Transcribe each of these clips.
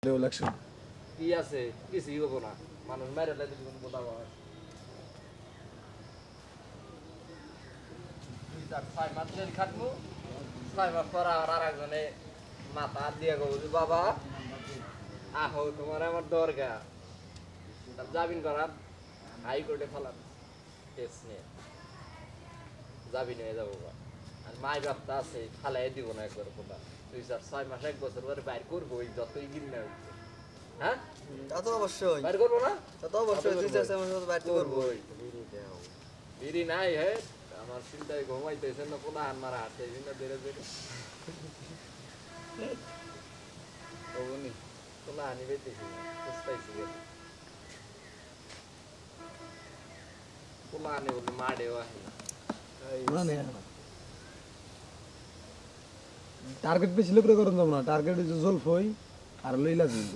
election কি আছে কিছুই হবো না মানুষ মেরে লাইতে কোনো কথা বলে 2-4-6 মাস জেল খাটবো 6 মাস পর আর একজনে মাথা দিয়ে গো বাবা আহো তোমার আমার দরকার তার জামিন করার হাইকোর্টে ফেলার কেস নিয়ে জামিন হয়ে যাবো আর মাই বাপটা আছে ফালাই দিব না একবার কোথা 2-4-6 মাস 1 বছর পরে বাইর করবো ওই যতই দিন না হ্যাঁ তা তো অবশ্যই বাইর করবো না তা তো অবশ্যই 2-4 মাস মতো বাইরে করবো বিড়ি নাই হে আমার চিন্তায় ঘুমাইতেছে না কোনা হান মারা হাঁটতে না ধীরে ধীরে ওগুনি কোনা হানি বেঁচেছি না বুঝতেছি গেল কোনা হানি বলে মাডেও আহি মানে টার্গেট বেশি লোক করুন যাব না টার্গেট হচ্ছে জলফই আর লইলা দিন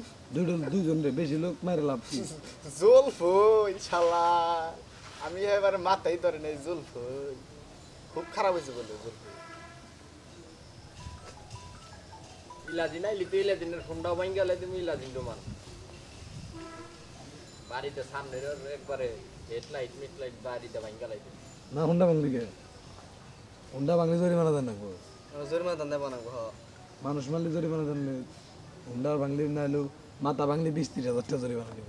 দুইজন রে বেশি লোক মারে লাভ কি জুলফুই শালা আমি এবারে মাথায় ধরে নেই জুলফুই খুব খারাপ হয়েছে বলে জুলফুই ইলাজি নাই লিতে ইলাজিনের ফোনটাও ভাঙ গেলে তুমি ইলাজিন ডোমান বাড়িতে সামনে একবারে হেডলাইট মিডলাইট বাড়িতে ভাঙ গেলাই না হুন্ডা বাংলি কে হুন্ডা বাংলি জরিমানা দেন না জরিমানা দান দেব না গো মানুষ মারলে জরিমানা দেন হুন্ডা বাংলি না এলো মাথা বাংলি 20-30 হাজার টাকা জরিমানা দিব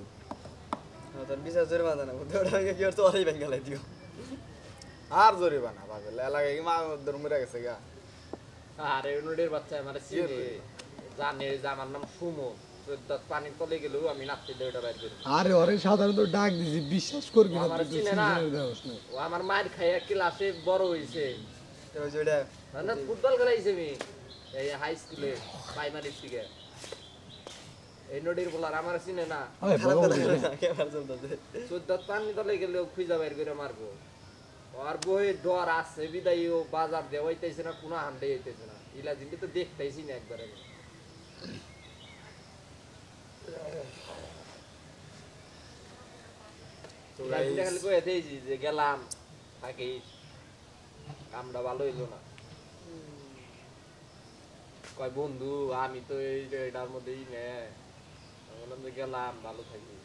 তার বিচার জরিমানা দেন ওটা কি আর তো আলাই বেঙ্গালাই দিও আর জরিমানা পাগল এলাকায় কি মা দর মরে গেছে গা আরে নুডের বাচ্চা আমার চিনে জানে যে আমার নাম সুমন পানির তলে গেলেও আমি নাচতে দিয়ে ওটা বাইর করি আরে ওরে সাধারণত ডাক দিছি বিশ্বাস করবি না আমার চিনে না ও আমার মায়ের খাইয়া ক্লাসে বড় হইছে তো যেটা না ফুটবল খেলাইছে আমি এই হাই স্কুলে প্রাইমারি থেকে এই নদীর বলার আমার চিনে না খারাপ কথা করে না ক্যামেরা চলতেছে চোদ্দাত পানি তলে গেলেও খুঁজা বাইর করে মারবো আর বই ডর আছে বিদায় ও বাজার দেওয়াইতেছে না কোনো হান্ডে হইতেছে না ইলা জিনিস তো দেখতেইছি না একবার আমি খালি কয়ে দিয়েছি যে গেলাম থাকিস কামটা ভালো হইলো না কয় বন্ধু আমি তো এটার মধ্যেই নে বললাম যে গেলাম ভালো থাকি